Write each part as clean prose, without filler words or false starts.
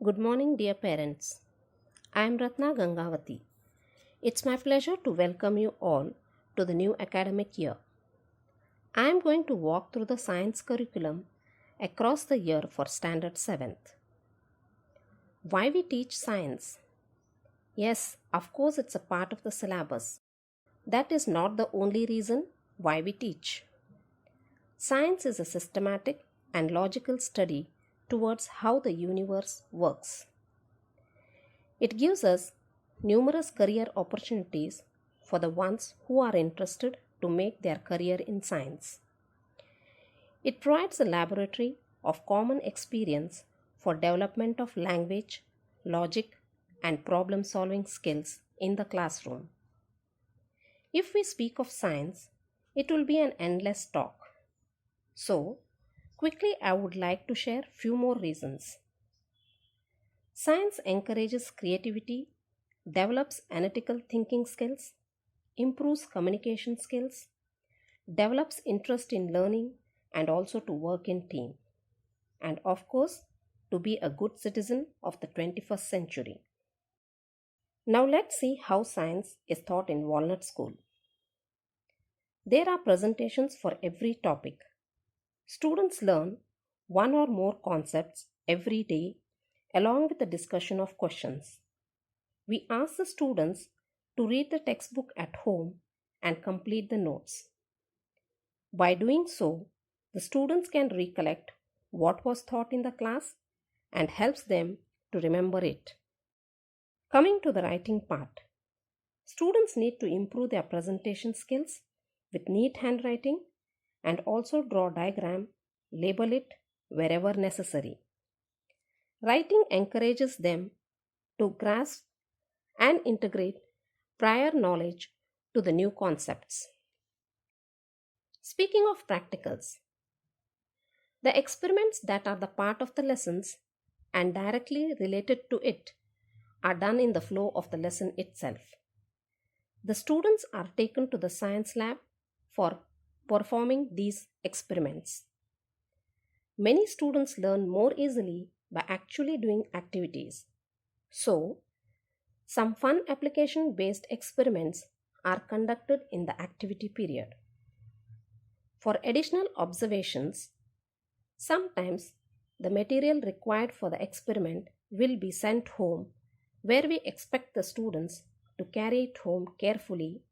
Good morning, dear parents. I am Ratna Gangavati. It's my pleasure to welcome you all to the new academic year. I am going to walk through the science curriculum across the year for Standard 7th. Why we teach science? Yes, of course, it's a part of the syllabus. That is not the only reason why we teach. Science is a systematic and logical study towards how the universe works. It gives us numerous career opportunities for the ones who are interested to make their career in science. It provides a laboratory of common experience for development of language, logic, and problem solving skills in the classroom. If we speak of science, it will be an endless talk. So, quickly I would like to share few more reasons. Science encourages creativity, develops analytical thinking skills, improves communication skills, develops interest in learning and also to work in team, and of course, to be a good citizen of the 21st century. Now let's see how science is taught in Walnut School. There are presentations for every topic. Students learn one or more concepts every day along with the discussion of questions. We ask the students to read the textbook at home and complete the notes. By doing so, the students can recollect what was taught in the class and helps them to remember it. Coming to the writing part, students need to improve their presentation skills with neat handwriting and also draw diagram, label it wherever necessary. Writing encourages them to grasp and integrate prior knowledge to the new concepts. Speaking of practicals, the experiments that are the part of the lessons and directly related to it are done in the flow of the lesson itself. The students are taken to the science lab for performing these experiments. Many students learn more easily by actually doing activities. So, some fun application based experiments are conducted in the activity period. For additional observations, sometimes the material required for the experiment will be sent home, where we expect the students to carry it home carefully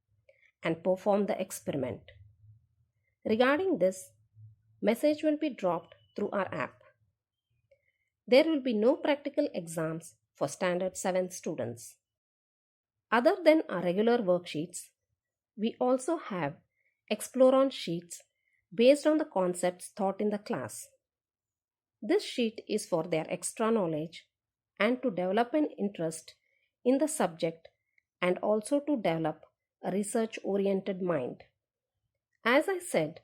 and perform the experiment. Regarding this, message will be dropped through our app. There will be no practical exams for Standard 7 students. Other than our regular worksheets, we also have Explore-on sheets based on the concepts taught in the class. This sheet is for their extra knowledge and to develop an interest in the subject and also to develop a research-oriented mind. As I said,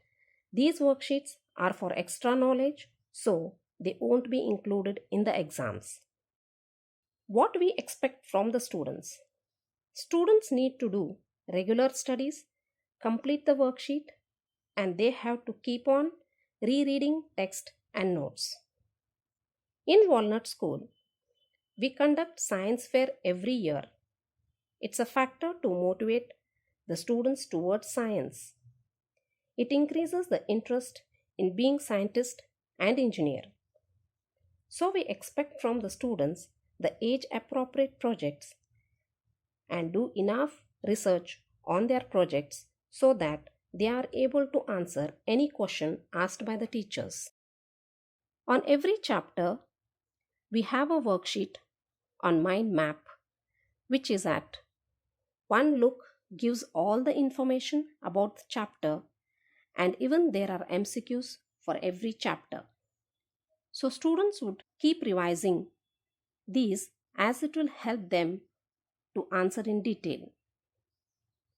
these worksheets are for extra knowledge, so they won't be included in the exams. What we expect from the students? Students need to do regular studies, complete the worksheet, and they have to keep on rereading text and notes. In Walnut School, we conduct science fair every year. It's a factor to motivate the students towards science. It increases the interest in being scientist and engineer. So we expect from the students the age appropriate projects and do enough research on their projects so that they are able to answer any question asked by the teachers. On every chapter, we have a worksheet on mind map, which is at one look gives all the information about the chapter, and even there are MCQs for every chapter. So students would keep revising these as it will help them to answer in detail.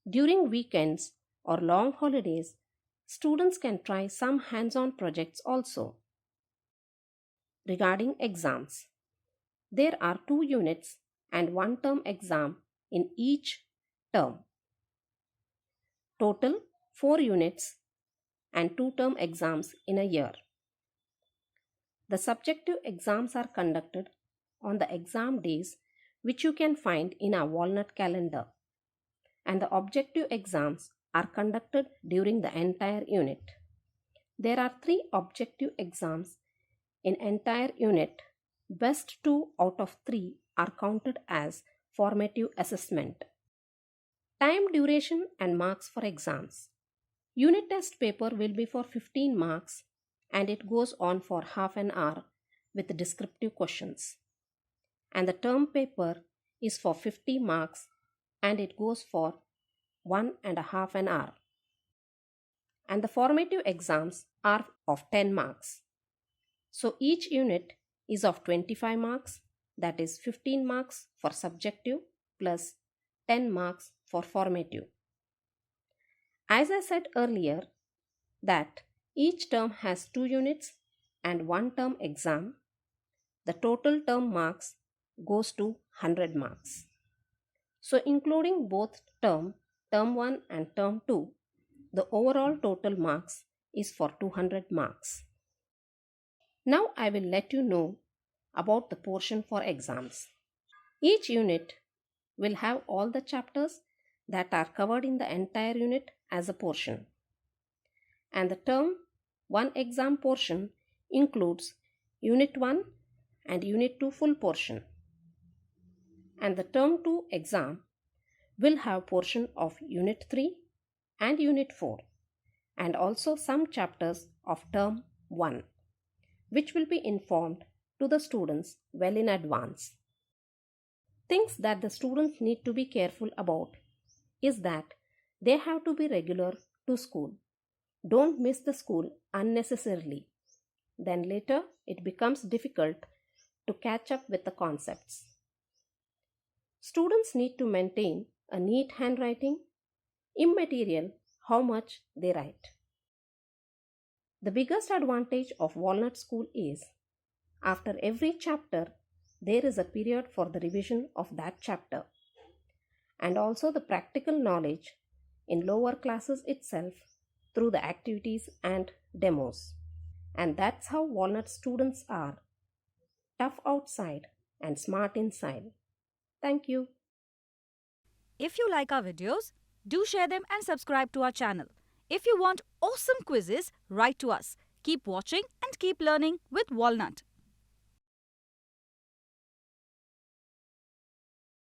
During weekends or long holidays, students can try some hands-on projects also. Regarding exams, there are 2 units and 1 term exam in each term. Total 4 units and 2 term exams in a year. The subjective exams are conducted on the exam days, which you can find in our Walnut calendar. And the objective exams are conducted during the entire unit. There are 3 objective exams in entire unit. Best 2 out of 3 are counted as formative assessment. Time, duration and marks for exams. Unit test paper will be for 15 marks and it goes on for half an hour with descriptive questions. And the term paper is for 50 marks and it goes for 1.5 an hour. And the formative exams are of 10 marks. So each unit is of 25 marks, that is 15 marks for subjective plus 10 marks for formative. As I said earlier, that each term has 2 units and 1 term exam. The total term marks goes to 100 marks. So including both term 1 and term 2, the overall total marks is for 200 marks. Now I will let you know about the portion for exams. Each unit will have all the chapters that are covered in the entire unit as a portion. And the term 1 exam portion includes unit 1 and unit 2 full portion. And the term 2 exam will have portion of unit 3 and unit 4 and also some chapters of term 1, which will be informed to the students well in advance. Things that the students need to be careful about is that they have to be regular to school. Don't miss the school unnecessarily. Then later it becomes difficult to catch up with the concepts. Students need to maintain a neat handwriting, immaterial how much they write. The biggest advantage of Walnut School is after every chapter there is a period for the revision of that chapter and also the practical knowledge in lower classes itself through the activities and demos. And that's how Walnut students are: tough outside and smart inside. Thank you. If you like our videos, do share them and subscribe to our channel. If you want awesome quizzes, write to us. Keep watching and keep learning with Walnut.